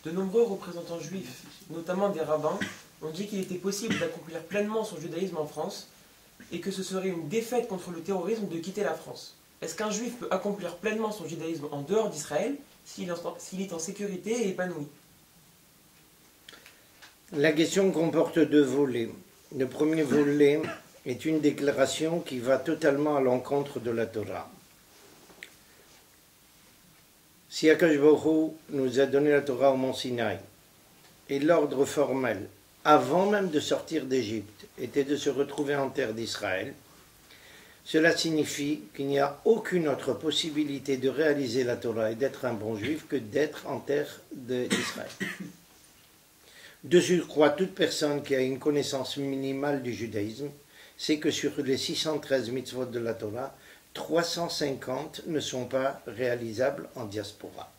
De nombreux représentants juifs, notamment des rabbins, ont dit qu'il était possible d'accomplir pleinement son judaïsme en France et que ce serait une défaite contre le terrorisme de quitter la France. Est-ce qu'un juif peut accomplir pleinement son judaïsme en dehors d'Israël s'il est en sécurité et épanoui? La question comporte deux volets. Le premier volet est une déclaration qui va totalement à l'encontre de la Torah. Si Akash Baruch Hu nous a donné la Torah au mont Sinaï, et l'ordre formel, avant même de sortir d'Égypte, était de se retrouver en terre d'Israël, cela signifie qu'il n'y a aucune autre possibilité de réaliser la Torah et d'être un bon juif que d'être en terre d'Israël. De surcroît, toute personne qui a une connaissance minimale du judaïsme sait que sur les 613 mitzvot de la Torah, 350 ne sont pas réalisables en diaspora.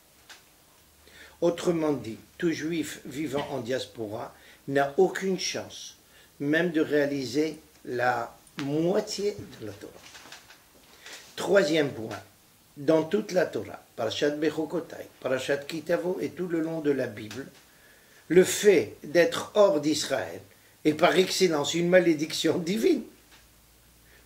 Autrement dit, tout juif vivant en diaspora n'a aucune chance même de réaliser la moitié de la Torah. Troisième point, dans toute la Torah, Parashat Bechokotai, Parashat Kitavo et tout le long de la Bible, le fait d'être hors d'Israël est par excellence une malédiction divine.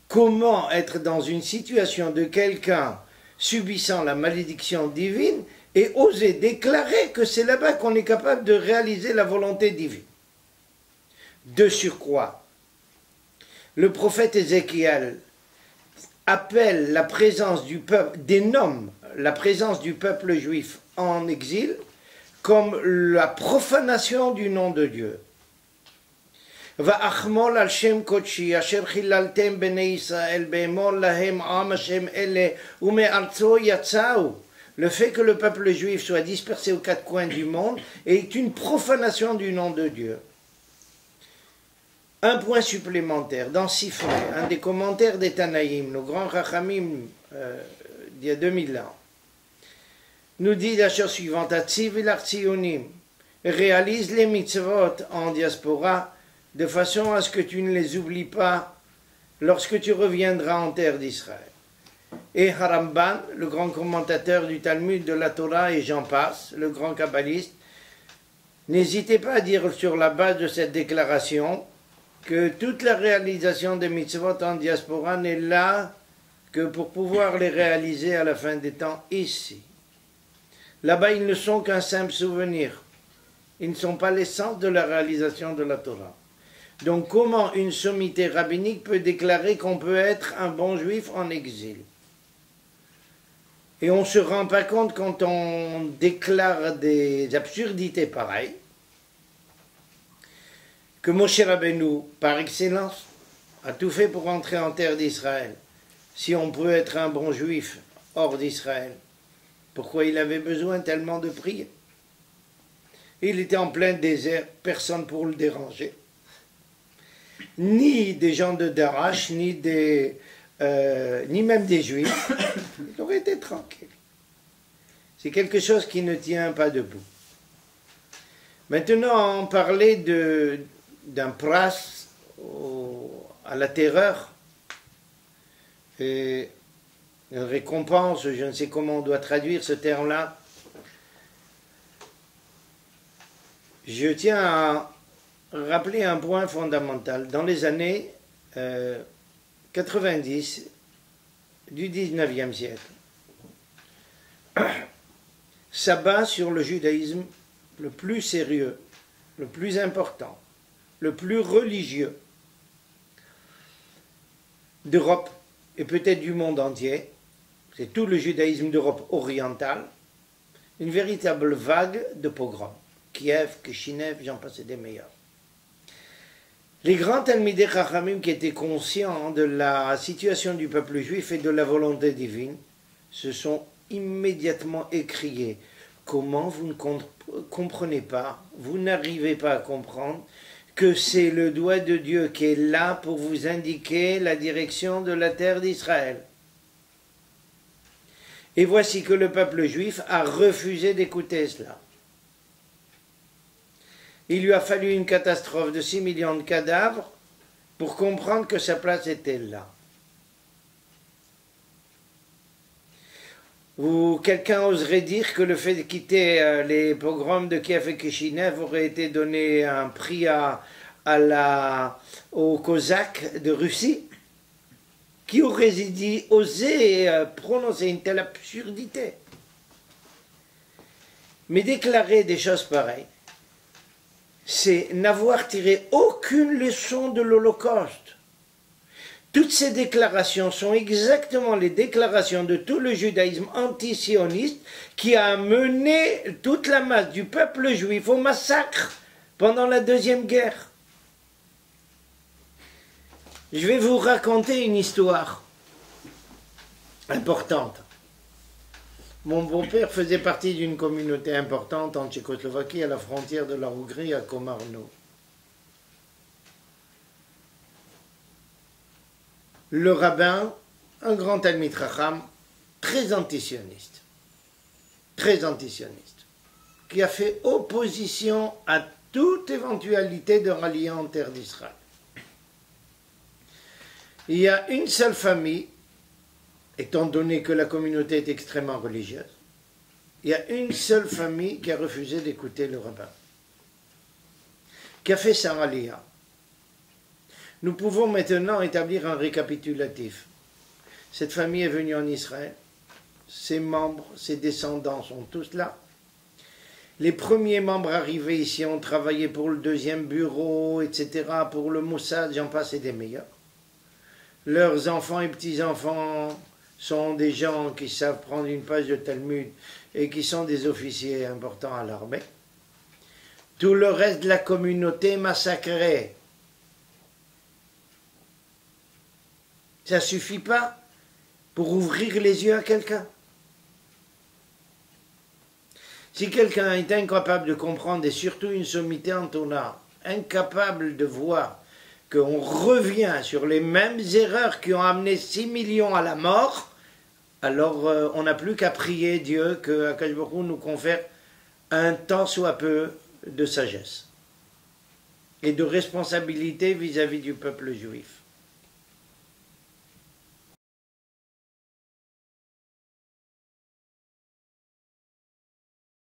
Comment être dans une situation de quelqu'un subissant la malédiction divine et oser déclarer que c'est là-bas qu'on est capable de réaliser la volonté divine? De surcroît, le prophète Ézéchiel appelle la présence du peuple, dénomme la présence du peuple juif en exil comme la profanation du nom de Dieu. Va'achmol al shem kodshi asher chilaltem bnei Israël be'emor lahem am Hashem ele ume'artso yatzau. Le fait que le peuple juif soit dispersé aux quatre coins du monde est une profanation du nom de Dieu. Un point supplémentaire, dans Sifré, un des commentaires des Tanaïm, nos grands Chachamim d'il y a 2000 ans, nous dit la chose suivante: Atziv el Artzionim, réalise les mitzvot en diaspora de façon à ce que tu ne les oublies pas lorsque tu reviendras en terre d'Israël. Et Haramban, le grand commentateur du Talmud, de la Torah, et j'en passe, le grand kabbaliste, n'hésitez pas à dire sur la base de cette déclaration que toute la réalisation des mitzvot en diaspora n'est là que pour pouvoir les réaliser à la fin des temps ici. Là-bas, ils ne sont qu'un simple souvenir. Ils ne sont pas l'essence de la réalisation de la Torah. Donc, comment une sommité rabbinique peut déclarer qu'on peut être un bon juif en exil? Et on ne se rend pas compte quand on déclare des absurdités pareilles, que Moshe Rabbeinu, par excellence, a tout fait pour entrer en terre d'Israël. Si on peut être un bon juif hors d'Israël, pourquoi il avait besoin tellement de prier? Il était en plein désert, personne pour le déranger. Ni des gens de Darash, ni même des juifs. Il aurait été tranquille. C'est quelque chose qui ne tient pas debout. Maintenant, parler d'un pras à la terreur, et une récompense, je ne sais comment on doit traduire ce terme-là. Je tiens à rappeler un point fondamental. Dans les années 90 du 19e siècle, s'abat sur le judaïsme le plus sérieux, le plus important, le plus religieux d'Europe et peut-être du monde entier. C'est tout le judaïsme d'Europe orientale, une véritable vague de pogroms. Kiev, Kishinev, j'en passais des meilleurs. Les grands Talmidei Chachamim qui étaient conscients de la situation du peuple juif et de la volonté divine se sont immédiatement écriés. Comment vous ne comprenez pas, vous n'arrivez pas à comprendre que c'est le doigt de Dieu qui est là pour vous indiquer la direction de la terre d'Israël. Et voici que le peuple juif a refusé d'écouter cela. Il lui a fallu une catastrophe de 6 millions de cadavres pour comprendre que sa place était là. Ou quelqu'un oserait dire que le fait de quitter les pogroms de Kiev et Kishinev aurait été donné un prix aux Cosaques de Russie? Qui aurait osé prononcer une telle absurdité? Mais déclarer des choses pareilles, c'est n'avoir tiré aucune leçon de l'Holocauste. Toutes ces déclarations sont exactement les déclarations de tout le judaïsme antisioniste qui a mené toute la masse du peuple juif au massacre pendant la Deuxième Guerre. Je vais vous raconter une histoire importante. Mon beau-père faisait partie d'une communauté importante en Tchécoslovaquie, à la frontière de la Hongrie, à Komarno. Le rabbin, un grand Talmid Chacham, très antisioniste, qui a fait opposition à toute éventualité de rallier en terre d'Israël. Il y a une seule famille, étant donné que la communauté est extrêmement religieuse, il y a une seule famille qui a refusé d'écouter le rabbin, qui a fait sa rallia. Nous pouvons maintenant établir un récapitulatif. Cette famille est venue en Israël, ses membres, ses descendants sont tous là. Les premiers membres arrivés ici ont travaillé pour le deuxième bureau, etc., pour le Mossad, j'en passe et des meilleurs. Leurs enfants et petits-enfants sont des gens qui savent prendre une page de Talmud et qui sont des officiers importants à l'armée. Tout le reste de la communauté massacrée. Ça ne suffit pas pour ouvrir les yeux à quelqu'un. Si quelqu'un est incapable de comprendre, et surtout une sommité en Torah, incapable de voir qu'on revient sur les mêmes erreurs qui ont amené 6 millions à la mort, alors on n'a plus qu'à prier Dieu que Akadosh Baruch Hu nous confère un tant soit peu de sagesse et de responsabilité vis-à-vis du peuple juif.